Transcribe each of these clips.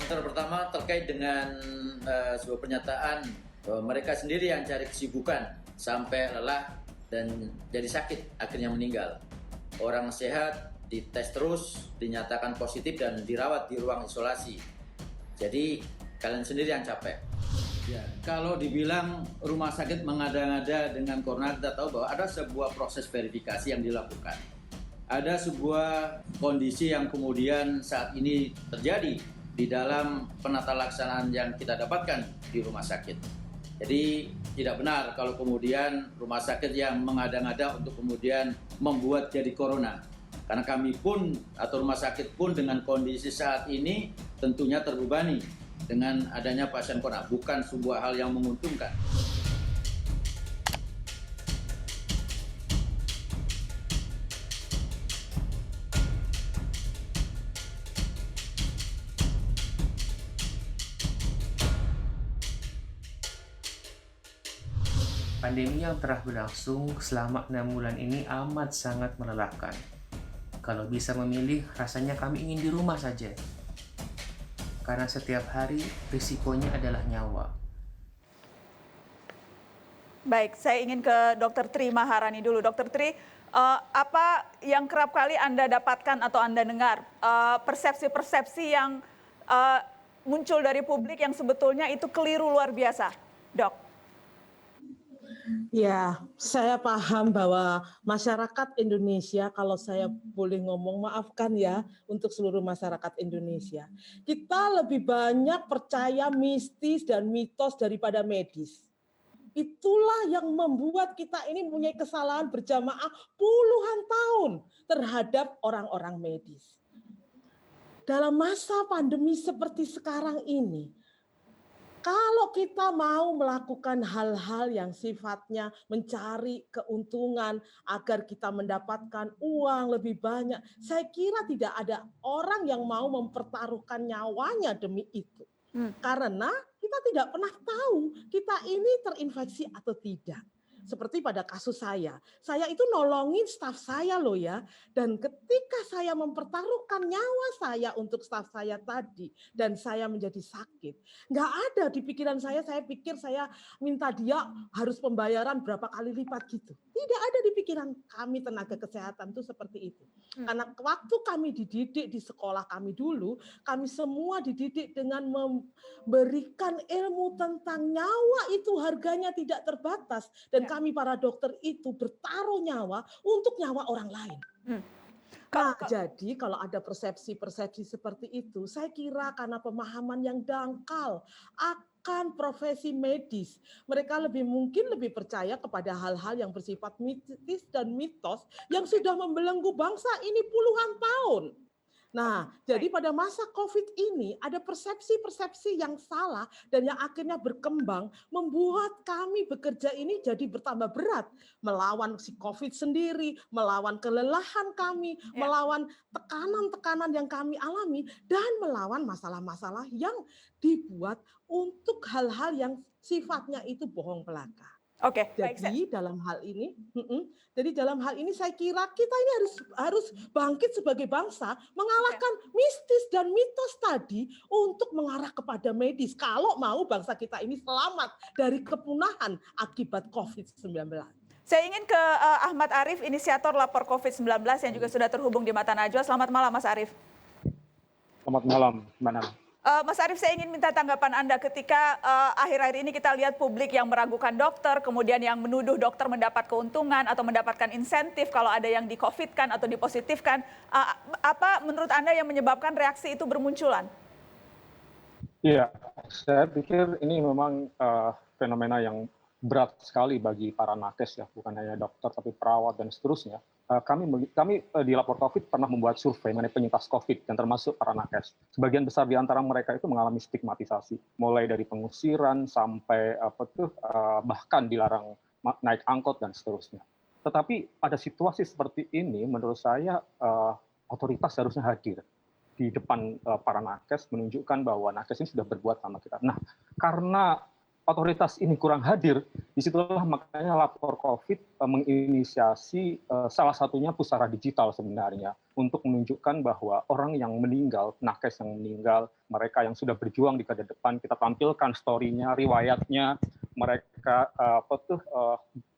Yang pertama terkait dengan sebuah pernyataan bahwa mereka sendiri yang cari kesibukan sampai lelah dan jadi sakit akhirnya meninggal. Orang sehat dites terus, dinyatakan positif dan dirawat di ruang isolasi. Jadi kalian sendiri yang capek. Ya, kalau dibilang rumah sakit mengada-ngada dengan corona, kita tahu bahwa ada sebuah proses verifikasi yang dilakukan. Ada sebuah kondisi yang kemudian saat ini terjadi di dalam penata laksanaan yang kita dapatkan di rumah sakit. Jadi tidak benar kalau kemudian rumah sakit yang mengada-ngada untuk kemudian membuat jadi corona. Karena kami pun atau rumah sakit pun dengan kondisi saat ini tentunya terbebani dengan adanya pasien corona, bukan sebuah hal yang menguntungkan. Pandemi yang telah berlangsung selama 6 bulan ini amat sangat melelahkan. Kalau bisa memilih, rasanya kami ingin di rumah saja. Karena setiap hari risikonya adalah nyawa. Baik, saya ingin ke Dr. Tri Maharani dulu. Dr. Tri, apa yang kerap kali Anda dapatkan atau Anda dengar, persepsi-persepsi yang muncul dari publik yang sebetulnya itu keliru luar biasa, Dok? Ya, saya paham bahwa masyarakat Indonesia, kalau saya boleh ngomong, maafkan ya untuk seluruh masyarakat Indonesia. Kita lebih banyak percaya mistis dan mitos daripada medis. Itulah yang membuat kita ini mempunyai kesalahan berjamaah puluhan tahun terhadap orang-orang medis. Dalam masa pandemi seperti sekarang ini, kalau kita mau melakukan hal-hal yang sifatnya mencari keuntungan agar kita mendapatkan uang lebih banyak, saya kira tidak ada orang yang mau mempertaruhkan nyawanya demi itu. Karena kita tidak pernah tahu kita ini terinfeksi atau tidak. Seperti pada kasus saya itu nolongin staf saya loh ya. Dan ketika saya mempertaruhkan nyawa saya untuk staf saya tadi dan saya menjadi sakit, nggak ada di pikiran saya pikir saya minta dia harus pembayaran berapa kali lipat gitu. Tidak ada di pikiran kami tenaga kesehatan itu seperti itu. Karena waktu kami dididik di sekolah kami dulu, kami semua dididik dengan memberikan ilmu tentang nyawa itu harganya tidak terbatas. Dan kami para dokter itu bertaruh nyawa untuk nyawa orang lain. Nah, jadi kalau ada persepsi-persepsi seperti itu, saya kira karena pemahaman yang dangkal akan profesi medis. Mereka mungkin lebih percaya kepada hal-hal yang bersifat mistis dan mitos yang sudah membelenggu bangsa ini puluhan tahun. Nah, jadi pada masa COVID ini ada persepsi-persepsi yang salah dan yang akhirnya berkembang membuat kami bekerja ini jadi bertambah berat. Melawan si COVID sendiri, melawan kelelahan kami, melawan tekanan-tekanan yang kami alami, dan melawan masalah-masalah yang dibuat untuk hal-hal yang sifatnya itu bohong belaka. Oke, jadi dalam hal ini saya kira kita ini harus bangkit sebagai bangsa mengalahkan mistis dan mitos tadi untuk mengarah kepada medis kalau mau bangsa kita ini selamat dari kepunahan akibat COVID-19. Saya ingin ke Ahmad Arief, inisiator lapor COVID-19 yang juga sudah terhubung di Mata Najwa. Selamat malam, Mas Arief. Selamat malam, Mbak Nana. Mas Arief, saya ingin minta tanggapan Anda ketika akhir-akhir ini kita lihat publik yang meragukan dokter, kemudian yang menuduh dokter mendapat keuntungan atau mendapatkan insentif kalau ada yang di-COVID-kan atau dipositifkan. Apa menurut Anda yang menyebabkan reaksi itu bermunculan? Iya, saya pikir ini memang fenomena yang berat sekali bagi para nakes ya, bukan hanya dokter tapi perawat dan seterusnya. Kami di Lapor COVID pernah membuat survei mengenai penyintas COVID dan termasuk para nakes. Sebagian besar di antara mereka itu mengalami stigmatisasi, mulai dari pengusiran sampai bahkan dilarang naik angkot dan seterusnya. Tetapi pada situasi seperti ini, menurut saya otoritas harusnya hadir di depan para nakes menunjukkan bahwa nakes ini sudah berbuat sama kita. Nah, karena otoritas ini kurang hadir, disitulah makanya Lapor COVID menginisiasi salah satunya pusara digital sebenarnya untuk menunjukkan bahwa orang yang meninggal, nakes yang meninggal, mereka yang sudah berjuang di garda depan, kita tampilkan story-nya, riwayatnya, mereka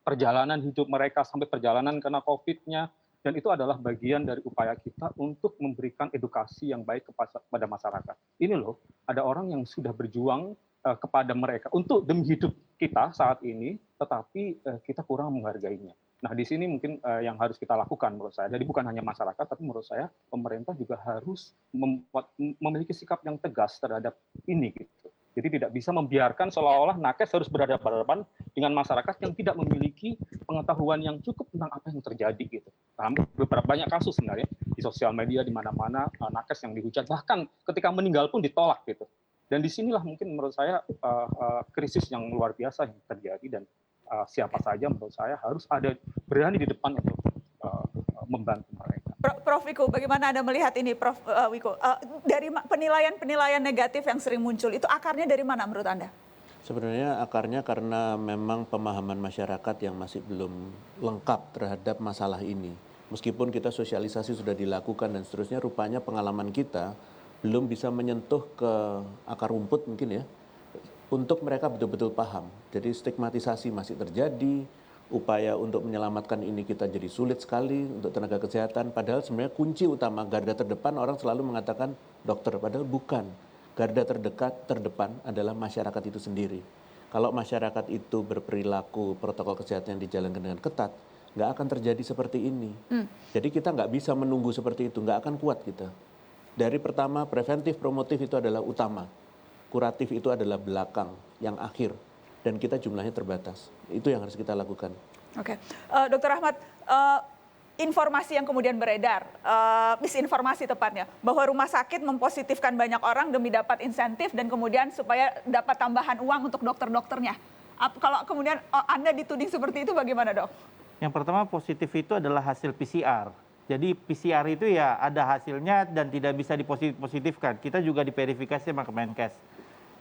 perjalanan hidup mereka sampai perjalanan kena COVID-nya, dan itu adalah bagian dari upaya kita untuk memberikan edukasi yang baik kepada masyarakat. Ini loh, ada orang yang sudah berjuang kepada mereka untuk demi hidup kita saat ini, tetapi kita kurang menghargainya. Nah, di sini mungkin yang harus kita lakukan menurut saya. Jadi bukan hanya masyarakat, tapi menurut saya pemerintah juga harus memiliki sikap yang tegas terhadap ini gitu. Jadi tidak bisa membiarkan seolah-olah nakes harus berhadapan dengan masyarakat yang tidak memiliki pengetahuan yang cukup tentang apa yang terjadi gitu. Nah, beberapa banyak kasus sebenarnya di sosial media di mana-mana nakes yang dihujat, bahkan ketika meninggal pun ditolak gitu. Dan disinilah mungkin menurut saya krisis yang luar biasa yang terjadi, dan siapa saja menurut saya harus ada berani di depan untuk membantu mereka. Prof. Wiku, bagaimana Anda melihat ini, Prof. Wiku? Dari penilaian negatif yang sering muncul, itu akarnya dari mana menurut Anda? Sebenarnya akarnya karena memang pemahaman masyarakat yang masih belum lengkap terhadap masalah ini. Meskipun kita sosialisasi sudah dilakukan dan seterusnya, rupanya pengalaman kita belum bisa menyentuh ke akar rumput mungkin ya, untuk mereka betul-betul paham. Jadi stigmatisasi masih terjadi, upaya untuk menyelamatkan ini kita jadi sulit sekali untuk tenaga kesehatan. Padahal sebenarnya kunci utama garda terdepan, orang selalu mengatakan dokter, padahal bukan. Garda terdepan adalah masyarakat itu sendiri. Kalau masyarakat itu berperilaku protokol kesehatan yang dijalankan dengan ketat, nggak akan terjadi seperti ini. Jadi kita nggak bisa menunggu seperti itu, nggak akan kuat kita. Dari pertama, preventif, promotif itu adalah utama. Kuratif itu adalah belakang, yang akhir. Dan kita jumlahnya terbatas. Itu yang harus kita lakukan. Oke, Dr. Ahmad, informasi yang kemudian beredar, misinformasi tepatnya, bahwa rumah sakit mempositifkan banyak orang demi dapat insentif dan kemudian supaya dapat tambahan uang untuk dokter-dokternya. Kalau kemudian Anda dituding seperti itu, bagaimana, Dok? Yang pertama, positif itu adalah hasil PCR. Jadi PCR itu ya ada hasilnya dan tidak bisa dipositifkan. Kita juga diverifikasi sama Kemenkes.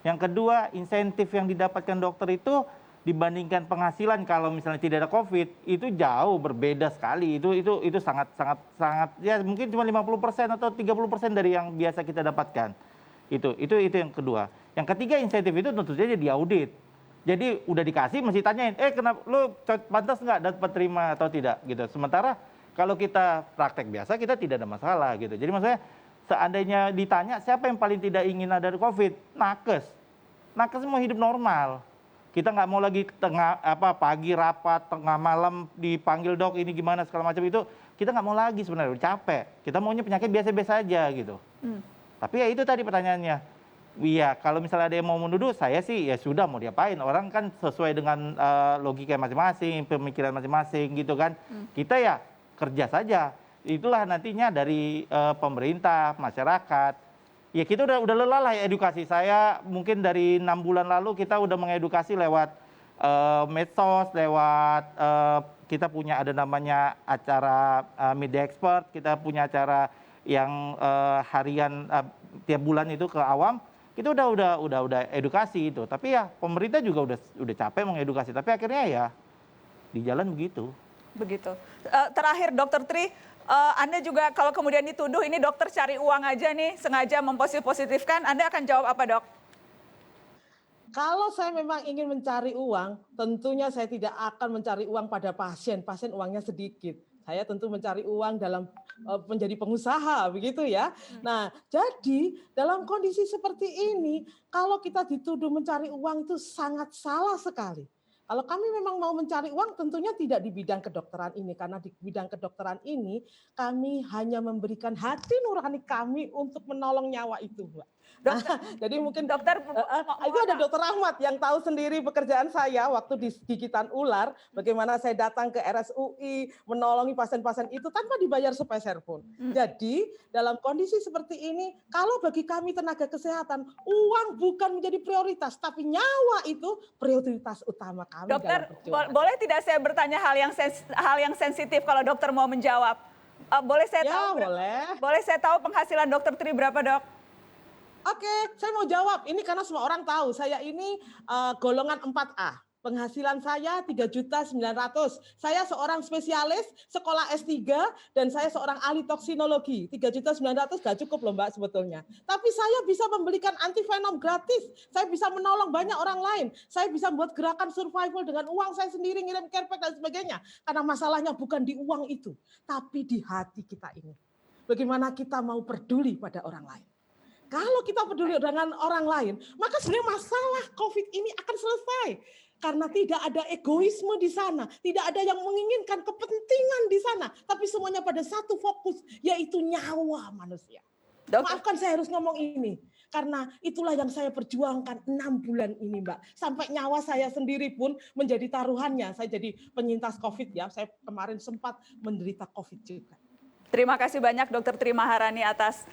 Yang kedua, insentif yang didapatkan dokter itu dibandingkan penghasilan kalau misalnya tidak ada COVID itu jauh berbeda sekali. Itu sangat ya mungkin cuma 50% atau 30% dari yang biasa kita dapatkan. Itu yang kedua. Yang ketiga, insentif itu tentu saja diaudit. Jadi udah dikasih masih tanyain, kenapa lu pantas nggak dapat terima atau tidak gitu. Sementara kalau kita praktek biasa, kita tidak ada masalah gitu. Jadi maksudnya seandainya ditanya siapa yang paling tidak ingin ada COVID, nakes. Nakes mau hidup normal. Kita nggak mau lagi pagi rapat, tengah malam dipanggil dok ini gimana segala macam itu. Kita nggak mau lagi sebenarnya, udah capek. Kita maunya penyakit biasa-biasa aja gitu. Tapi ya itu tadi pertanyaannya. Iya, kalau misalnya ada yang mau menuduh, saya sih ya sudah mau diapain. Orang kan sesuai dengan logika masing-masing, pemikiran masing-masing gitu kan. Kita ya kerja saja. Itulah nantinya dari pemerintah, masyarakat. Ya kita udah lelah lah ya edukasi. Saya mungkin dari 6 bulan lalu kita udah mengedukasi lewat medsos, lewat kita punya ada namanya acara media expert, kita punya acara yang harian tiap bulan itu ke awam. Kita udah edukasi itu. Tapi ya pemerintah juga udah capek mengedukasi. Tapi akhirnya ya di jalan begitu. Begitu. Terakhir, Dr. Tri, Anda juga kalau kemudian dituduh ini dokter cari uang aja nih, sengaja mempositifkan, Anda akan jawab apa, Dok? Kalau saya memang ingin mencari uang, tentunya saya tidak akan mencari uang pada pasien. Pasien uangnya sedikit. Saya tentu mencari uang dalam menjadi pengusaha, begitu ya. Nah, jadi dalam kondisi seperti ini, kalau kita dituduh mencari uang itu sangat salah sekali. Kalau kami memang mau mencari uang, tentunya tidak di bidang kedokteran ini. Karena di bidang kedokteran ini, kami hanya memberikan hati nurani kami untuk menolong nyawa itu, Mbak. Jadi mungkin dokter, itu ada Dokter Ahmad yang tahu sendiri pekerjaan saya waktu di gigitan ular, bagaimana saya datang ke RSUI, menolongi pasien-pasien itu tanpa dibayar sepeser pun. Jadi dalam kondisi seperti ini, kalau bagi kami tenaga kesehatan, uang bukan menjadi prioritas, tapi nyawa itu prioritas utama kami. Dokter, boleh tidak saya bertanya hal yang sensitif kalau dokter mau menjawab? Boleh saya tahu? Boleh. Boleh saya tahu penghasilan Dokter Tri berapa, Dok? Oke, saya mau jawab. Ini karena semua orang tahu, saya ini golongan 4A. Penghasilan saya 3.900.000. Saya seorang spesialis, sekolah S3, dan saya seorang ahli toksinologi. 3.900.000 gak cukup loh Mbak sebetulnya. Tapi saya bisa memberikan antivenom gratis. Saya bisa menolong banyak orang lain. Saya bisa membuat gerakan survival dengan uang saya sendiri, ngirim care pack dan sebagainya. Karena masalahnya bukan di uang itu, tapi di hati kita ini. Bagaimana kita mau peduli pada orang lain. Kalau kita peduli dengan orang lain, maka sebenarnya masalah COVID ini akan selesai. Karena tidak ada egoisme di sana, tidak ada yang menginginkan kepentingan di sana, tapi semuanya pada satu fokus, yaitu nyawa manusia. Maafkan saya harus ngomong ini, karena itulah yang saya perjuangkan 6 bulan ini Mbak. Sampai nyawa saya sendiri pun menjadi taruhannya. Saya jadi penyintas COVID ya, saya kemarin sempat menderita COVID juga. Terima kasih banyak Dr. Tri Maharani atas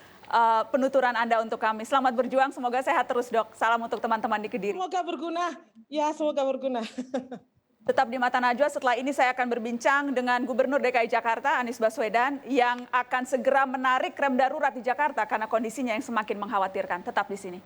penuturan Anda untuk kami. Selamat berjuang, semoga sehat terus Dok. Salam untuk teman-teman di Kediri. Semoga berguna, ya semoga berguna. Tetap di Mata Najwa, setelah ini saya akan berbincang dengan Gubernur DKI Jakarta Anies Baswedan yang akan segera menarik rem darurat di Jakarta karena kondisinya yang semakin mengkhawatirkan. Tetap di sini.